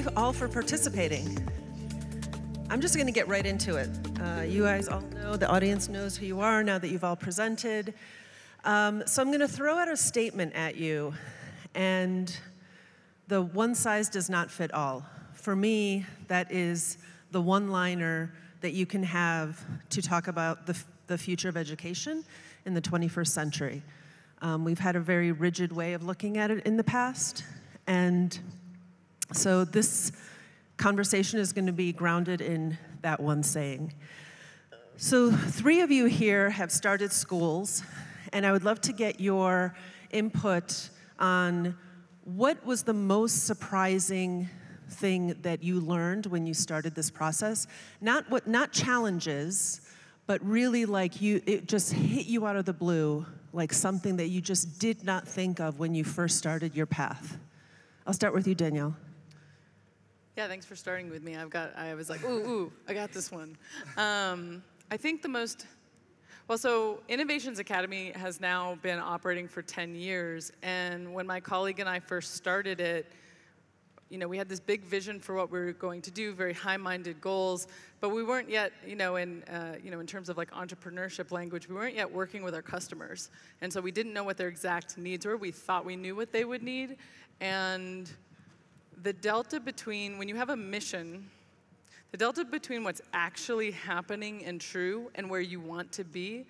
you all for participating. I'm just going to get right into it. You guys all know, the audience knows who you are now that you've all presented. So I'm going to throw out a statement at you, and the one size does not fit all. For me, that is the one-liner that you can have to talk about the future of education in the 21st century. We've had a very rigid way of looking at it in the past, and so this conversation is going to be grounded in that one saying. So 3 of you here have started schools, and I would love to get your input on what was the most surprising thing that you learned when you started this process. Not challenges, but really like it just hit you out of the blue, like something that you just did not think of when you first started your path. I'll start with you, Danielle. Yeah, thanks for starting with me. I was like, ooh, I got this one. I think so Innovations Academy has now been operating for 10 years, and when my colleague and I first started it, we had this big vision for what we were going to do, very high-minded goals, but we weren't yet, in terms of like entrepreneurship language, we weren't yet working with our customers. And so we didn't know what their exact needs were. We thought we knew what they would need. And the delta between, when you have a mission, the delta between what's actually happening and true and where you want to be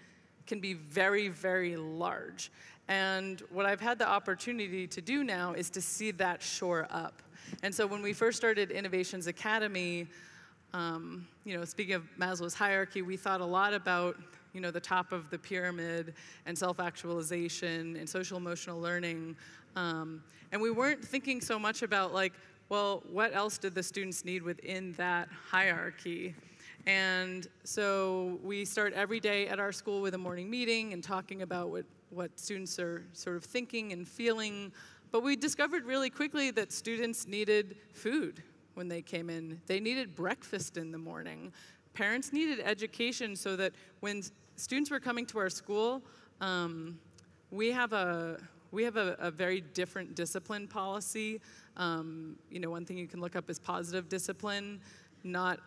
can be very, very large. And what I've had the opportunity to do now is to see that shore up. And so when we first started Innovations Academy, speaking of Maslow's hierarchy, we thought a lot about, the top of the pyramid and self-actualization and social-emotional learning. And we weren't thinking so much about, well, what else did the students need within that hierarchy? And so we start every day at our school with a morning meeting and talking about what students are sort of thinking and feeling. But we discovered really quickly that students needed food when they came in. They needed breakfast in the morning. Parents needed education so that when students were coming to our school, we have a very different discipline policy. One thing you can look up is positive discipline. Not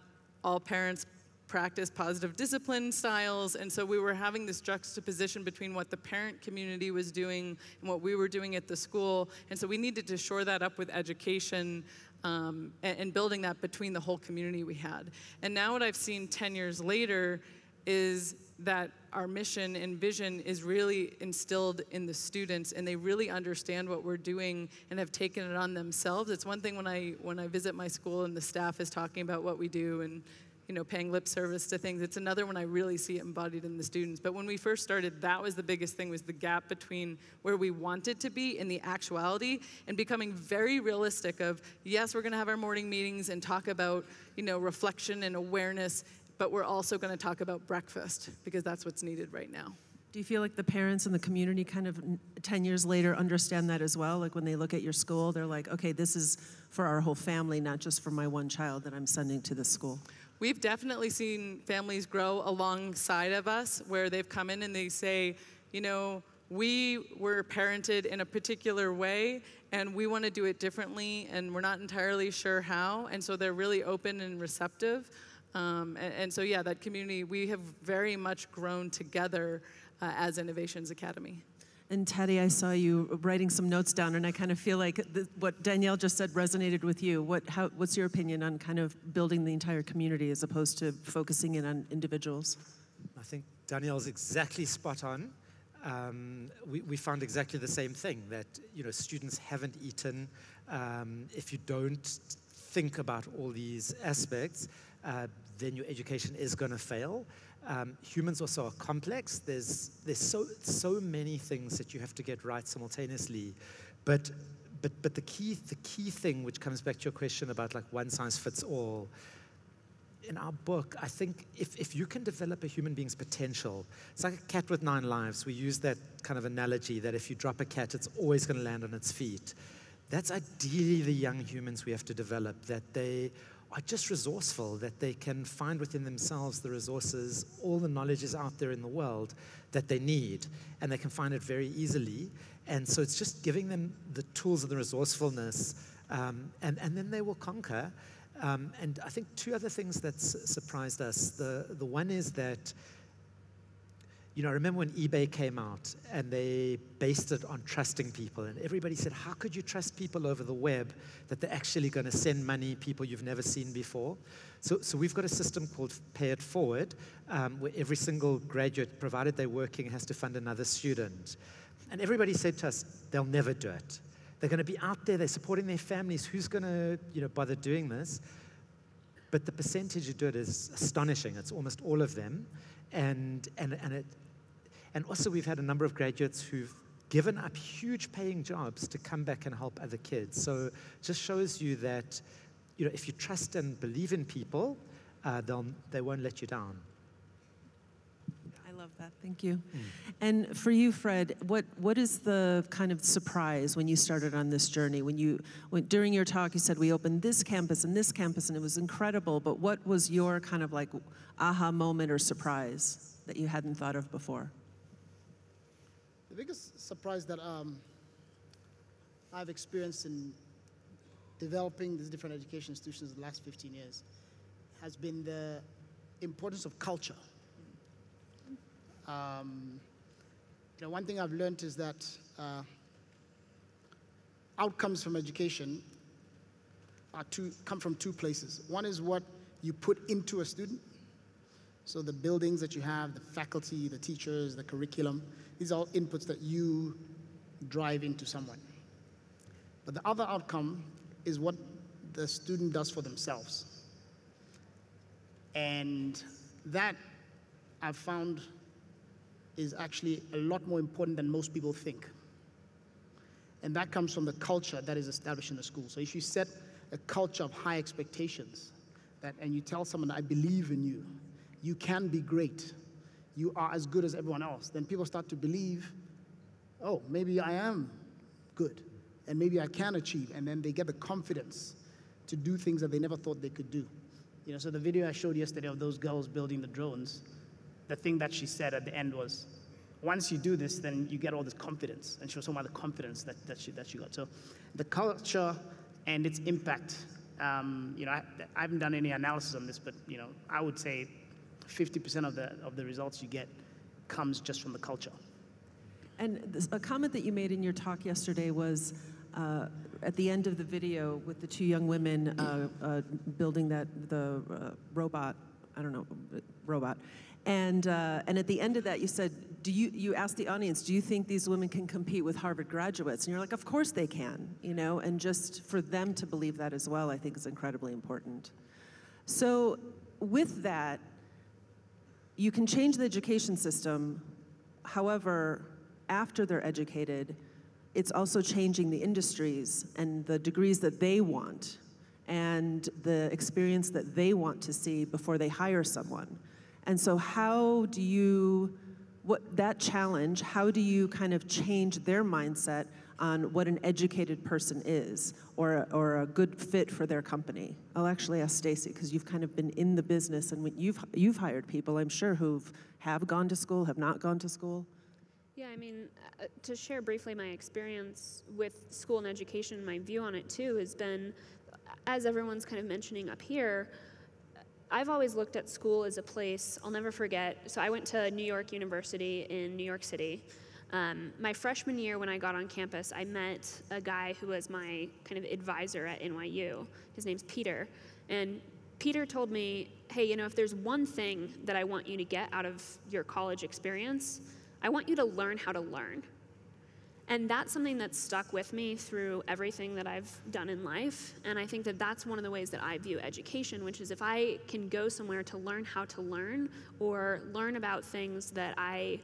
all parents practice positive discipline styles, and so we were having this juxtaposition between what the parent community was doing and what we were doing at the school, and so we needed to shore that up with education and building that between the whole community we had. And now what I've seen 10 years later is that our mission and vision is really instilled in the students, and they really understand what we're doing and have taken it on themselves. It's one thing when I visit my school and the staff is talking about what we do and paying lip service to things. It's another when I really see it embodied in the students. But when we first started, that was the biggest thing, was the gap between where we wanted to be and the actuality, and becoming very realistic of, yes, we're going to have our morning meetings and talk about, reflection and awareness, but we're also going to talk about breakfast because that's what's needed right now. Do you feel like the parents and the community kind of 10 years later understand that as well? Like when they look at your school, they're like, okay, this is for our whole family, not just for my one child that I'm sending to this school. We've definitely seen families grow alongside of us where they've come in and they say, we were parented in a particular way and we want to do it differently and we're not entirely sure how. And so they're really open and receptive. And so, yeah, that community, we have very much grown together as Innovations Academy. And Taddy, I saw you writing some notes down, and I kind of feel like what Danielle just said resonated with you. What's your opinion on kind of building the entire community as opposed to focusing in on individuals? I think Danielle's exactly spot on. We found exactly the same thing, that students haven't eaten. If you don't think about all these aspects, then your education is going to fail. Humans also are complex. There's so many things that you have to get right simultaneously, but the key thing, which comes back to your question about like one size fits all, in our book, I think if you can develop a human being's potential, it's like a cat with 9 lives. We use that kind of analogy that if you drop a cat, it's always going to land on its feet. That's ideally the young humans we have to develop, that they are just resourceful, that they can find within themselves the resources, all the knowledge is out there in the world that they need, and they can find it very easily. And so it's just giving them the tools and the resourcefulness And then they will conquer. And I think two other things that surprised us. The one is that, you know, I remember when eBay came out and they based it on trusting people, and everybody said, how could you trust people over the web that they're actually going to send money people you've never seen before? So we've got a system called Pay It Forward, where every single graduate, provided they're working, has to fund another student. And everybody said to us, they'll never do it. They're going to be out there, they're supporting their families, who's going to, you know, bother doing this? But the percentage who do it is astonishing. It's almost all of them. And also we've had a number of graduates who've given up huge paying jobs to come back and help other kids. So it just shows you that, you know, if you trust and believe in people, they won't let you down. I love that, thank you. And for you, Fred, what is the kind of surprise when you started on this journey? During your talk, you said we opened this campus, and it was incredible, but what was your kind of like aha moment or surprise that you hadn't thought of before? The biggest surprise that I've experienced in developing these different education institutions in the last 15 years has been the importance of culture. You know, one thing I've learned is that outcomes from education come from two places. One is what you put into a student. So the buildings that you have, the faculty, the teachers, the curriculum, these are all inputs that you drive into someone. But the other outcome is what the student does for themselves. And that, I've found, is actually a lot more important than most people think. And that comes from the culture that is established in the school. So if you set a culture of high expectations, and you tell someone, I believe in you, you can be great, you are as good as everyone else, then people start to believe, oh, maybe I am good, and maybe I can achieve, and then they get the confidence to do things that they never thought they could do. You know, so the video I showed yesterday of those girls building the drones, the thing that she said at the end was, once you do this, then you get all this confidence, and she was talking about the confidence that she got. So the culture and its impact, you know, I haven't done any analysis on this, but you know, I would say 50% of the results you get comes just from the culture. And a comment that you made in your talk yesterday was at the end of the video with the two young women building the robot, and at the end of that you said, you asked the audience, do you think these women can compete with Harvard graduates? And you're like, of course they can, you know, and just for them to believe that as well, I think is incredibly important. So with that, you can change the education system, however, after they're educated, it's also changing the industries and the degrees that they want and the experience that they want to see before they hire someone. And so how do you, that challenge, how do you kind of change their mindset on what an educated person is or a good fit for their company? I'll actually ask Stacey, because you've kind of been in the business and you've hired people, I'm sure, have gone to school, have not gone to school. Yeah, I mean, to share briefly my experience with school and education, my view on it too has been, as everyone's kind of mentioning up here, I've always looked at school as a place, I'll never forget. So I went to New York University in New York City. My freshman year when I got on campus, I met a guy who was my kind of advisor at NYU. His name's Peter. And Peter told me, hey, you know, if there's one thing that I want you to get out of your college experience, I want you to learn how to learn. And that's something that's stuck with me through everything that I've done in life. And I think that that's one of the ways that I view education, which is if I can go somewhere to learn how to learn or learn about things that I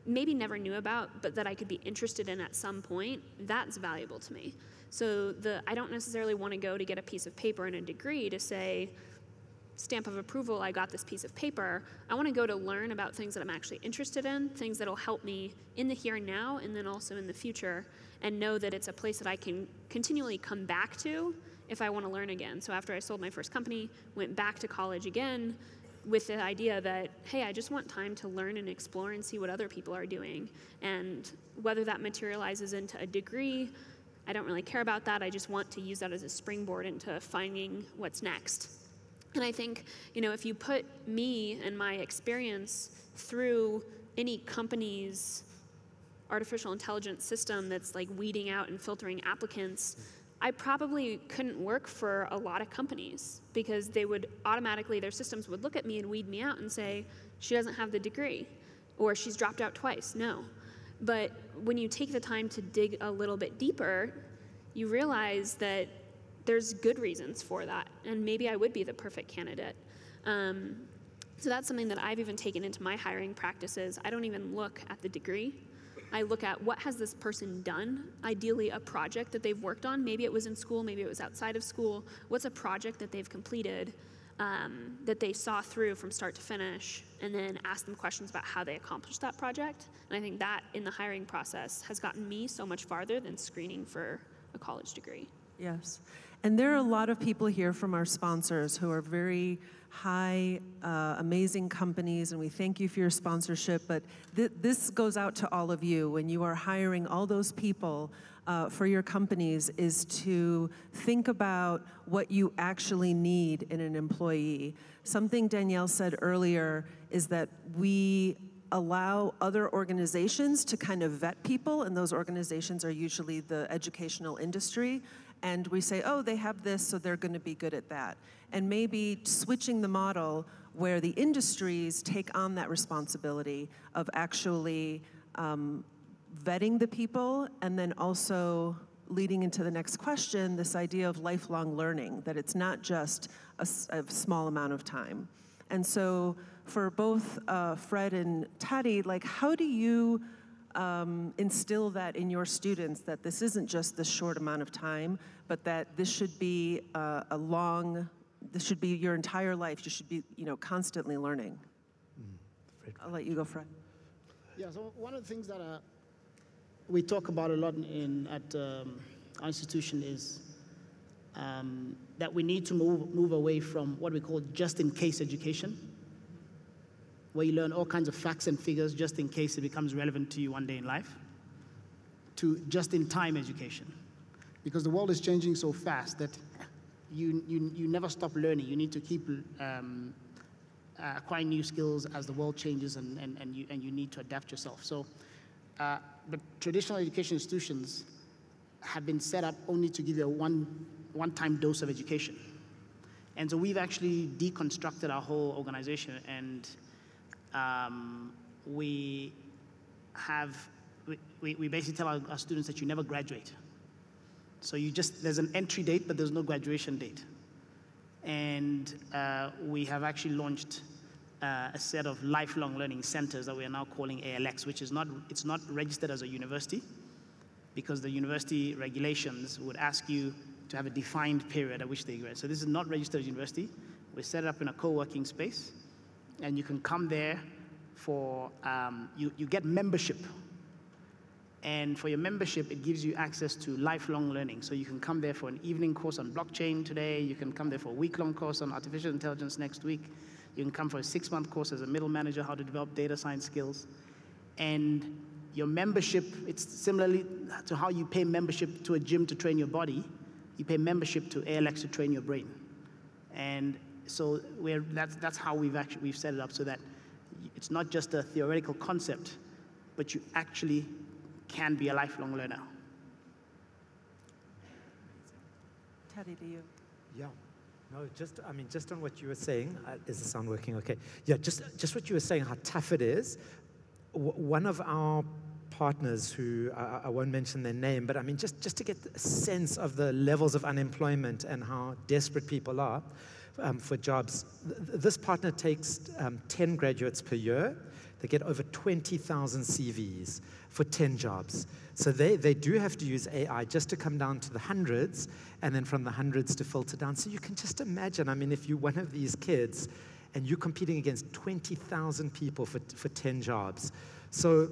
maybe never knew about, but that I could be interested in at some point, that's valuable to me. So I don't necessarily want to go to get a piece of paper and a degree to say, stamp of approval, I got this piece of paper. I want to go to learn about things that I'm actually interested in, things that'll help me in the here and now, and then also in the future, and know that it's a place that I can continually come back to if I want to learn again. So after I sold my first company, went back to college again with the idea that, hey, I just want time to learn and explore and see what other people are doing. And whether that materializes into a degree, I don't really care about that. I just want to use that as a springboard into finding what's next. And I think, you know, if you put me and my experience through any company's artificial intelligence system that's like weeding out and filtering applicants, I probably couldn't work for a lot of companies because they would automatically, their systems would look at me and weed me out and say, she doesn't have the degree, or she's dropped out twice. No. But when you take the time to dig a little bit deeper, you realize that there's good reasons for that, and maybe I would be the perfect candidate. So that's something that I've even taken into my hiring practices. I don't even look at the degree. I look at what has this person done, ideally a project that they've worked on. Maybe it was in school, maybe it was outside of school. What's a project that they've completed that they saw through from start to finish, and then ask them questions about how they accomplished that project. And I think that in the hiring process has gotten me so much farther than screening for a college degree. Yes. And there are a lot of people here from our sponsors who are very high, amazing companies, and we thank you for your sponsorship, but this goes out to all of you. When you are hiring all those people for your companies, is to think about what you actually need in an employee. Something Danielle said earlier is that we allow other organizations to kind of vet people, and those organizations are usually the educational industry, and we say, oh, they have this, so they're going to be good at that. And maybe switching the model where the industries take on that responsibility of actually vetting the people, and then also leading into the next question, this idea of lifelong learning, that it's not just a small amount of time. And so for both Fred and Taddy, like, how do you instill that in your students, that this isn't just this short amount of time, but that this should be this should be your entire life. You should be, you know, constantly learning. I'll let you go, Fred. Yeah, so one of the things that we talk about a lot at our institution is that we need to move away from what we call just-in-case education, where you learn all kinds of facts and figures just in case it becomes relevant to you one day in life, to just-in-time education. Because the world is changing so fast that you never stop learning. You need to keep acquiring new skills as the world changes, and you need to adapt yourself. So, but traditional education institutions have been set up only to give you a one-time dose of education. And so we've actually deconstructed our whole organization, and we basically tell our students that you never graduate. So there's an entry date, but there's no graduation date. And we have actually launched a set of lifelong learning centers that we are now calling ALX, which is it's not registered as a university, because the university regulations would ask you to have a defined period at which they graduate. So this is not registered as a university. We set it up in a co-working space, and you can come there for, you get membership. And for your membership, it gives you access to lifelong learning. So you can come there for an evening course on blockchain today. You can come there for a week-long course on artificial intelligence next week. You can come for a 6-month course as a middle manager, how to develop data science skills. And your membership, it's similarly to how you pay membership to a gym to train your body, you pay membership to ALX to train your brain. And so that's how we've set it up, so that it's not just a theoretical concept, but you actually can be a lifelong learner. Taddy, do you? Yeah. No, just on what you were saying, is the sound working okay? Yeah, just what you were saying, how tough it is. One of our partners, who I won't mention their name, but I mean, just to get a sense of the levels of unemployment and how desperate people are for jobs, this partner takes 10 graduates per year. They get over 20,000 CVs for 10 jobs. So they do have to use AI just to come down to the hundreds, and then from the hundreds to filter down. So you can just imagine, I mean, if you're one of these kids and you're competing against 20,000 people for 10 jobs. So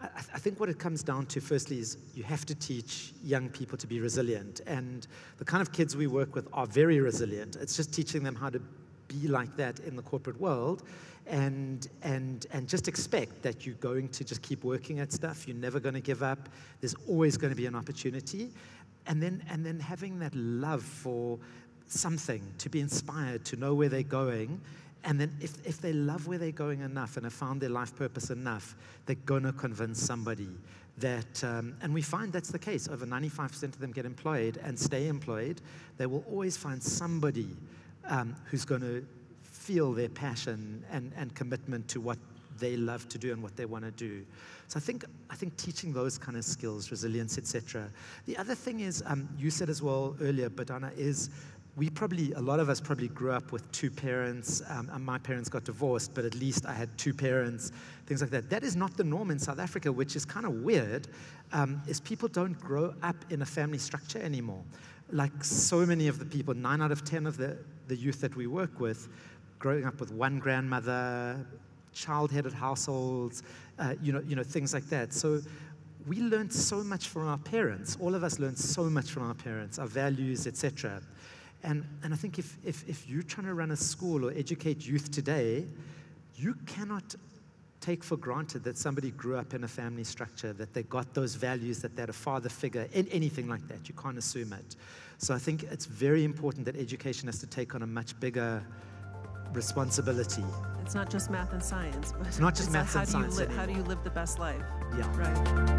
I think what it comes down to, firstly, is you have to teach young people to be resilient. And the kind of kids we work with are very resilient. It's just teaching them how to be like that in the corporate world, and just expect that you're going to just keep working at stuff. You're never going to give up. There's always going to be an opportunity, and then having that love for something, to be inspired, to know where they're going. And then if they love where they're going enough and have found their life purpose enough, they're going to convince somebody that, and we find that's the case. Over 95% of them get employed and stay employed. They will always find somebody who's going to feel their passion and commitment to what they love to do and what they want to do. So I think teaching those kind of skills, resilience, etc. The other thing is, you said as well earlier, Bohdanna, is a lot of us probably grew up with two parents. My parents got divorced, but at least I had two parents, things like that. That is not the norm in South Africa, which is kind of weird, is people don't grow up in a family structure anymore. Like so many of the people, 9 out of 10 of the youth that we work with, growing up with one grandmother, child-headed households, things like that. So we learned so much from our parents. All of us learned so much from our parents, our values, etc. And I think if you're trying to run a school or educate youth today, you cannot take for granted that somebody grew up in a family structure, that they got those values, that they had a father figure, anything like that. You can't assume it. So I think it's very important that education has to take on a much bigger responsibility. It's not just math and science, but it's not just math and science. How do you live the best life? Yeah. Right.